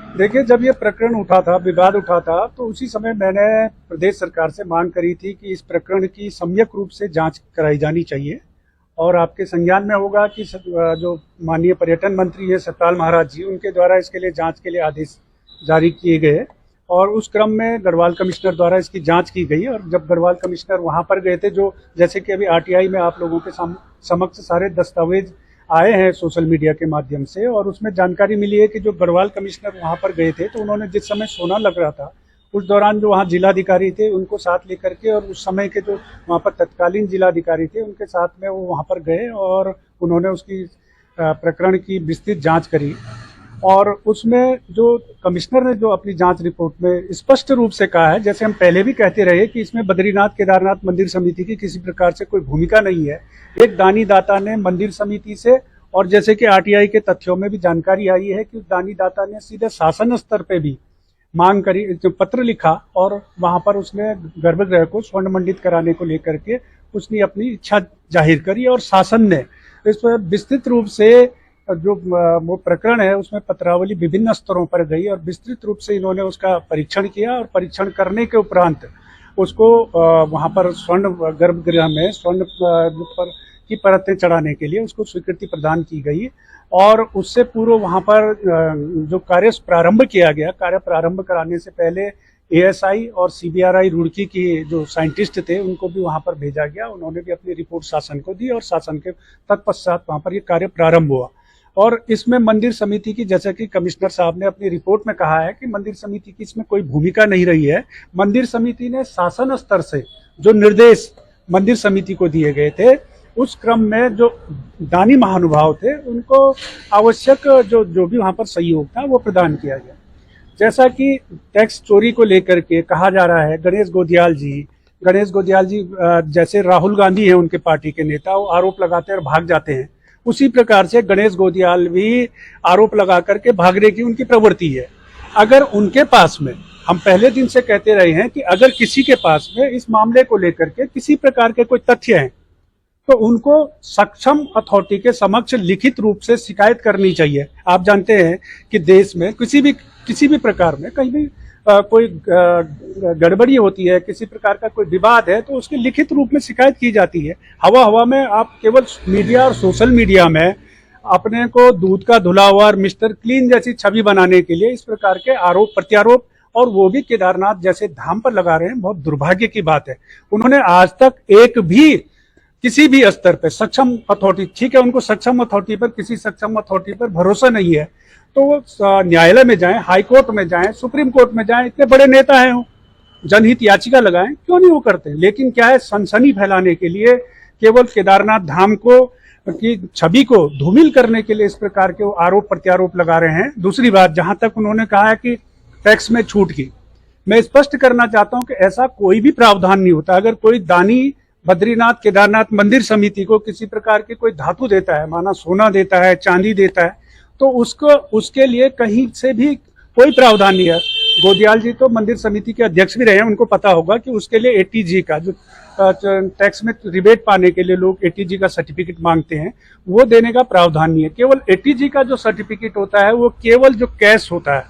देखिए, जब ये प्रकरण उठा था, विवाद उठा था, तो उसी समय मैंने प्रदेश सरकार से मांग करी थी कि इस प्रकरण की सम्यक रूप से जांच कराई जानी चाहिए। और आपके संज्ञान में होगा कि जो माननीय पर्यटन मंत्री है सतपाल महाराज जी, उनके द्वारा इसके लिए जांच के लिए आदेश जारी किए गए और उस क्रम में गढ़वाल कमिश्नर द्वारा इसकी जांच की गई। और जब गढ़वाल कमिश्नर वहां पर गए थे, जो जैसे कि अभी आरटीआई में आप लोगों के समक्ष सारे दस्तावेज आए हैं सोशल मीडिया के माध्यम से, और उसमें जानकारी मिली है कि जो गढ़वाल कमिश्नर वहां पर गए थे, तो उन्होंने जिस समय सोना लग रहा था उस दौरान जो वहाँ जिलाधिकारी थे उनको साथ लेकर के, और उस समय के जो वहाँ पर तत्कालीन जिलाधिकारी थे उनके साथ में वो वहाँ पर गए और उन्होंने उसकी प्रकरण की विस्तृत जांच करी। और उसमें जो कमिश्नर ने जो अपनी जांच रिपोर्ट में स्पष्ट रूप से कहा है, जैसे हम पहले भी कहते रहे कि इसमें बद्रीनाथ केदारनाथ मंदिर समिति की किसी प्रकार से कोई भूमिका नहीं है। एक दानी दाता ने मंदिर समिति से, और जैसे कि आरटीआई के तथ्यों में भी जानकारी आई है कि दानी दाता ने सीधे शासन स्तर पे भी मांग करी, जो पत्र लिखा, और वहां पर उसने गर्भगृह को स्वर्ण मंडित कराने को लेकर के उसने अपनी इच्छा जाहिर करी। और शासन ने इस पर विस्तृत रूप से जो वो प्रकरण है उसमें पत्रावली विभिन्न स्तरों पर गई और विस्तृत रूप से इन्होंने उसका परीक्षण किया, और परीक्षण करने के उपरांत उसको वहां पर स्वर्ण गर्भगृह में स्वर्ण पर की परतें चढ़ाने के लिए उसको स्वीकृति प्रदान की गई। और उससे पूर्व वहां पर जो कार्य प्रारंभ किया गया, कार्य प्रारंभ कराने से पहले एएसआई और सीबीआरआई रुड़की की जो साइंटिस्ट थे उनको भी वहां पर भेजा गया। उन्होंने भी अपनी रिपोर्ट शासन को दी और शासन के तत्पश्चात वहां पर ये कार्य प्रारंभ हुआ। और इसमें मंदिर समिति की, जैसा कि कमिश्नर साहब ने अपनी रिपोर्ट में कहा है कि मंदिर समिति की इसमें कोई भूमिका नहीं रही है। मंदिर समिति ने शासन स्तर से जो निर्देश मंदिर समिति को दिए गए थे, उस क्रम में जो दानी महानुभाव थे उनको आवश्यक जो भी वहां पर सहयोग था वो प्रदान किया गया। जैसा कि टैक्स चोरी को लेकर के कहा जा रहा है, गणेश गोदियाल जी जैसे राहुल गांधी है उनके पार्टी के नेता, वो आरोप लगाते हैं और भाग जाते हैं, उसी प्रकार से गणेश गोदियाल भी आरोप लगा करके भागने की उनकी प्रवृत्ति है। अगर उनके पास में, हम पहले दिन से कहते रहे हैं कि अगर किसी के पास में इस मामले को लेकर के किसी प्रकार के कोई तथ्य हैं, तो उनको सक्षम अथॉरिटी के समक्ष लिखित रूप से शिकायत करनी चाहिए। आप जानते हैं कि देश में किसी भी प्रकार में कहीं भी कोई गड़बड़ी होती है, किसी प्रकार का कोई विवाद है, तो उसके लिखित रूप में शिकायत की जाती है। हवा में आप केवल मीडिया और सोशल मीडिया में अपने को दूध का धुला हुआ और मिस्टर क्लीन जैसी छवि बनाने के लिए इस प्रकार के आरोप प्रत्यारोप, और वो भी केदारनाथ जैसे धाम पर लगा रहे हैं, बहुत दुर्भाग्य की बात है। उन्होंने आज तक एक भी किसी भी स्तर पे सक्षम अथॉरिटी, ठीक है उनको सक्षम अथॉरिटी पर, किसी सक्षम अथॉरिटी पर भरोसा नहीं है, तो वो न्यायालय में जाएं, हाई कोर्ट में जाएं, सुप्रीम कोर्ट में जाएं, इतने बड़े नेता हैं, जनहित याचिका लगाएं, क्यों नहीं वो करते। लेकिन क्या है, सनसनी फैलाने के लिए, केवल केदारनाथ धाम को की छवि को धूमिल करने के लिए इस प्रकार के वो आरोप प्रत्यारोप लगा रहे हैं। दूसरी बात, जहां तक उन्होंने कहा है कि टैक्स में छूट की, मैं स्पष्ट करना चाहता हूं कि ऐसा कोई भी प्रावधान नहीं होता। अगर कोई दानी बद्रीनाथ केदारनाथ मंदिर समिति को किसी प्रकार की कोई धातु देता है, माना सोना देता है, चांदी देता है, तो उसके लिए कहीं से भी कोई प्रावधान नहीं है। गोदियाल जी तो मंदिर समिति के अध्यक्ष भी रहे हैं, उनको पता होगा कि उसके लिए एटीजी का, जो टैक्स में रिबेट पाने के लिए लोग एटीजी का सर्टिफिकेट मांगते हैं, वो देने का प्रावधान नहीं है। केवल एटीजी का जो सर्टिफिकेट होता है वो केवल जो कैश होता है,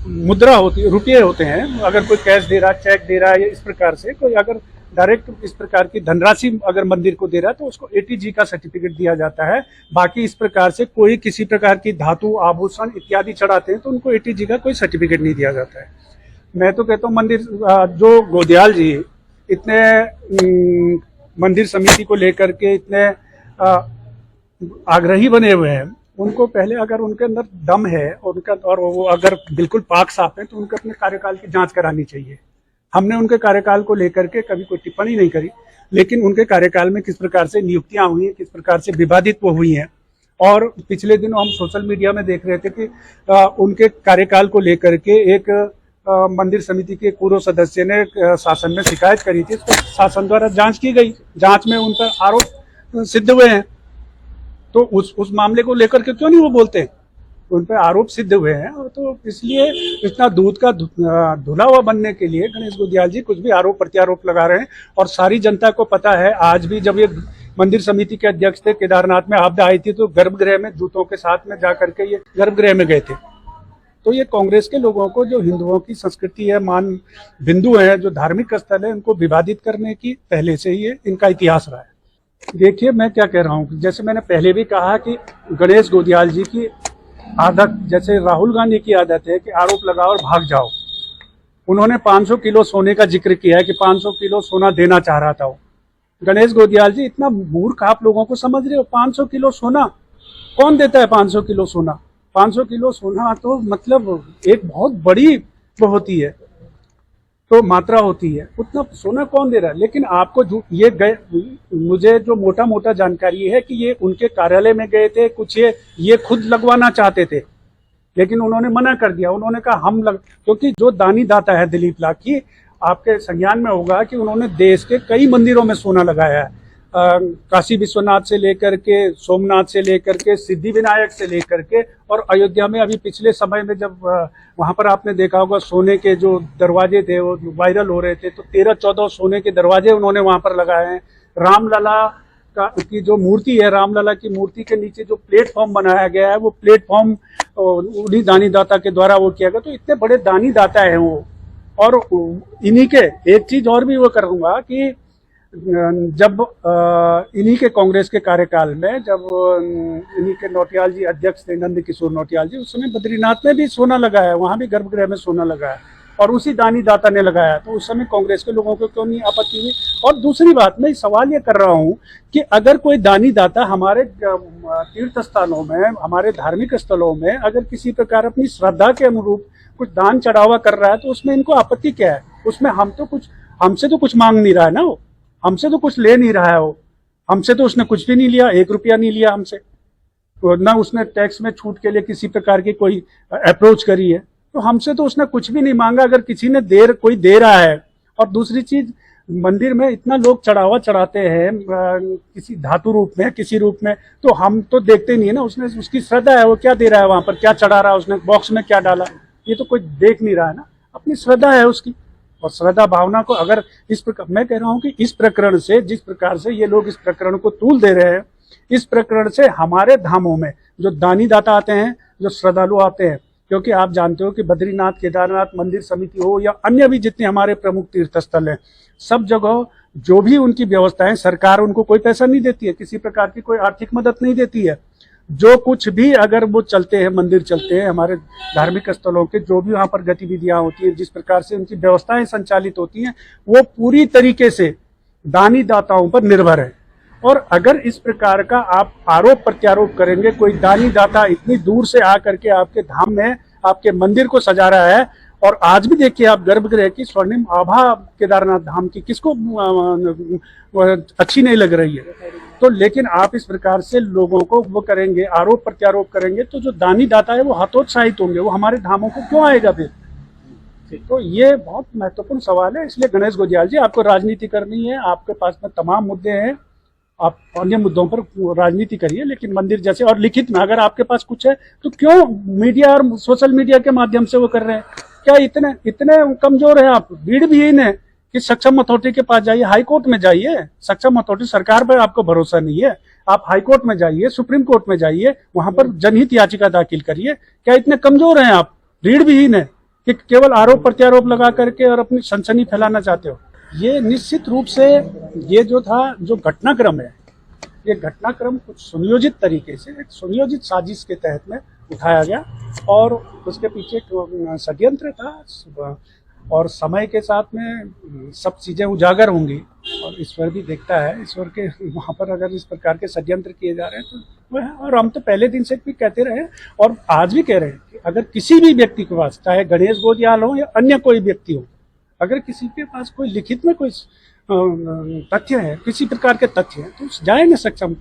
मुद्रा होती है, रुपये होते हैं। अगर कोई कैश दे रहा है, चेक दे रहा है, या इस प्रकार से कोई अगर डायरेक्ट इस प्रकार की धनराशि अगर मंदिर को दे रहा है, तो उसको एटीजी का सर्टिफिकेट दिया जाता है। बाकी इस प्रकार से कोई किसी प्रकार की धातु, आभूषण इत्यादि चढ़ाते हैं तो उनको एटीजी का कोई सर्टिफिकेट नहीं दिया जाता है। मैं तो कहता हूँ मंदिर जो गोदियाल जी इतने मंदिर समिति को लेकर के इतने आग्रही बने हुए हैं, उनको पहले, अगर उनके अंदर दम है और वो अगर बिल्कुल पाक साफ है, तो उनके अपने कार्यकाल की जांच करानी चाहिए। हमने उनके कार्यकाल को लेकर के कभी कोई टिप्पणी नहीं करी, लेकिन उनके कार्यकाल में किस प्रकार से नियुक्तियां हुई हैं, किस प्रकार से विवादित वो हुई हैं। और पिछले दिनों हम सोशल मीडिया में देख रहे थे कि उनके कार्यकाल को लेकर के एक मंदिर समिति के पूर्व सदस्य ने शासन में शिकायत करी थी, तो शासन द्वारा जांच की गई, जांच में उन पर आरोप सिद्ध हुए हैं। तो उस मामले को लेकर के क्यों नहीं वो बोलते हैं, उन पर आरोप सिद्ध हुए हैं। और तो इसलिए इतना दूध का धुला हुआ बनने के लिए गणेश गोदियाल जी कुछ भी आरोप प्रत्यारोप लगा रहे हैं। और सारी जनता को पता है, आज भी जब ये मंदिर समिति के अध्यक्ष थे, केदारनाथ में आपदा आई थी, तो गर्भगृह में जूतों के साथ में जाकर के ये गर्भगृह में गए थे। तो ये कांग्रेस के लोगों को, जो हिंदुओं की संस्कृति है, मान बिंदु है, जो धार्मिक स्थल है, उनको विवादित करने की पहले से ही इनका इतिहास रहा है। देखिए, मैं क्या कह रहा हूँ, जैसे मैंने पहले भी कहा कि गणेश गोदियाल जी की आदत, जैसे राहुल गांधी की आदत है कि आरोप लगाओ और भाग जाओ। उन्होंने 500 किलो सोने का जिक्र किया है कि 500 किलो सोना देना चाह रहा था वो। गणेश गोदियाल जी, इतना मूर्ख आप लोगों को समझ रहे हो? 500 किलो सोना कौन देता है? 500 किलो सोना, 500 किलो सोना तो मतलब एक बहुत बड़ी वो होती है, तो मात्रा होती है, उतना सोना कौन दे रहा है? लेकिन आपको जो ये गए, मुझे जो मोटा मोटा जानकारी है कि ये उनके कार्यालय में गए थे, कुछ ये खुद लगवाना चाहते थे, लेकिन उन्होंने मना कर दिया। उन्होंने कहा क्योंकि जो दानी दाता है दिलीप लाखी, आपके संज्ञान में होगा कि उन्होंने देश के कई मंदिरों में सोना लगाया है। काशी विश्वनाथ से लेकर के, सोमनाथ से लेकर के, सिद्धि विनायक से लेकर के, और अयोध्या में अभी पिछले समय में जब वहां पर आपने देखा होगा सोने के जो दरवाजे थे वो वायरल हो रहे थे, तो 13-14 सोने के दरवाजे उन्होंने वहां पर लगाए हैं। रामलला की जो मूर्ति है, रामलला की मूर्ति के नीचे जो प्लेटफॉर्म बनाया गया है, वो प्लेटफॉर्म उन्हीं दानी दाता के द्वारा वो किया गया। तो इतने बड़े दानी दाता है वो। और इन्हीं के एक चीज और भी वो करूंगा कि जब इन्हीं के कांग्रेस के कार्यकाल में, जब इन्हीं के नौटियाल जी अध्यक्ष थे, नंद किशोर नौटियाल जी, उस समय बद्रीनाथ में भी सोना लगाया, वहां भी गर्भगृह में सोना लगाया, और उसी दानी दाता ने लगाया। तो उस समय कांग्रेस के लोगों को क्यों नहीं आपत्ति हुई? और दूसरी बात, मैं सवाल ये कर रहा हूं कि अगर कोई दानी दाता हमारे तीर्थ स्थानों में, हमारे धार्मिक स्थलों में अगर किसी प्रकार अपनी श्रद्धा के अनुरूप कुछ दान चढ़ावा कर रहा है, तो उसमें इनको आपत्ति क्या है? उसमें हमसे तो कुछ मांग नहीं रहा है ना, वो हमसे तो कुछ ले नहीं रहा है, वो हमसे तो उसने कुछ भी नहीं लिया, 1 रुपया नहीं लिया हमसे, ना उसने टैक्स में छूट के लिए किसी प्रकार की कोई अप्रोच करी है, तो हमसे तो उसने कुछ भी नहीं मांगा। अगर किसी ने कोई दे रहा है। और दूसरी चीज, मंदिर में इतना लोग चढ़ावा चढ़ाते हैं किसी धातु रूप में, किसी रूप में, तो हम तो देखते नहीं है ना, उसने उसकी श्रद्धा है, वो क्या दे रहा है वहां पर, क्या चढ़ा रहा है, उसने बॉक्स में क्या डाला, ये तो कोई देख नहीं रहा है ना। अपनी श्रद्धा है उसकी, और श्रद्धा भावना को अगर इस प्रकार, मैं कह रहा हूं कि इस प्रकरण से, जिस प्रकार से ये लोग इस प्रकरण को तूल दे रहे हैं, इस प्रकरण से हमारे धामों में जो दानी दाता आते हैं, जो श्रद्धालु आते हैं, क्योंकि आप जानते हो कि बद्रीनाथ, केदारनाथ मंदिर समिति हो या अन्य भी जितने हमारे प्रमुख तीर्थ स्थल हैं, सब जगह जो भी उनकी व्यवस्थाएं, सरकार उनको कोई पैसा नहीं देती है, किसी प्रकार की कोई आर्थिक मदद नहीं देती है। जो कुछ भी अगर वो चलते हैं, मंदिर चलते हैं, हमारे धार्मिक स्थलों के जो भी वहां पर गतिविधियां होती है, जिस प्रकार से उनकी व्यवस्थाएं संचालित होती हैं, वो पूरी तरीके से दानी दाताओं पर निर्भर है। और अगर इस प्रकार का आप आरोप प्रत्यारोप करेंगे, कोई दानी दाता इतनी दूर से आकर के आपके धाम में, आपके मंदिर को सजा रहा है, और आज भी देखिए आप गर्भगृह की स्वर्णिम आभा केदारनाथ धाम की किसको अच्छी नहीं लग रही है? तो लेकिन आप इस प्रकार से लोगों को वो करेंगे, आरोप प्रत्यारोप करेंगे, तो जो दानी दाता है वो हतोत्साहित होंगे, वो हमारे धामों को क्यों आएगा फिर? तो ये बहुत महत्वपूर्ण सवाल है। इसलिए गणेश गोदियाल जी, आपको राजनीति करनी है, आपके पास में तमाम मुद्दे हैं, आप अन्य मुद्दों पर राजनीति करिए, लेकिन मंदिर जैसे, और लिखित में अगर आपके पास कुछ है तो क्यों मीडिया और सोशल मीडिया के माध्यम से वो कर रहे हैं? क्या इतने कमजोर है आप? भीड़ विहीन है कि सक्षम अथॉरिटी के पास जाइए, हाई कोर्ट में जाइए। सक्षम अथॉरिटी, सरकार पर आपको भरोसा नहीं है, आप हाई कोर्ट में जाइए, सुप्रीम कोर्ट में जाइए, वहां पर जनहित याचिका दाखिल करिए। क्या इतने कमजोर हैं आप? रीढ़ विहीन है कि केवल आरोप प्रत्यारोप लगा करके और अपनी सनसनी फैलाना चाहते हो? ये निश्चित रूप से ये जो था, जो घटनाक्रम है, ये घटनाक्रम कुछ सुनियोजित तरीके से, एक सुनियोजित साजिश के तहत में उठाया गया, और उसके पीछे षड्यंत्र था। और समय के साथ में सब चीजें उजागर होंगी, और ईश्वर भी देखता है, ईश्वर के वहां पर अगर इस प्रकार के षड्यंत्र किए जा रहे हैं तो वह है। और हम तो पहले दिन से भी कहते रहे और आज भी कह रहे हैं कि अगर किसी भी व्यक्ति के पास, चाहे गणेश गोदियाल हो या अन्य कोई व्यक्ति हो, अगर किसी के पास कोई लिखित में कोई तथ्य है, किसी प्रकार के तथ्य है, तो जाए ना सक्षम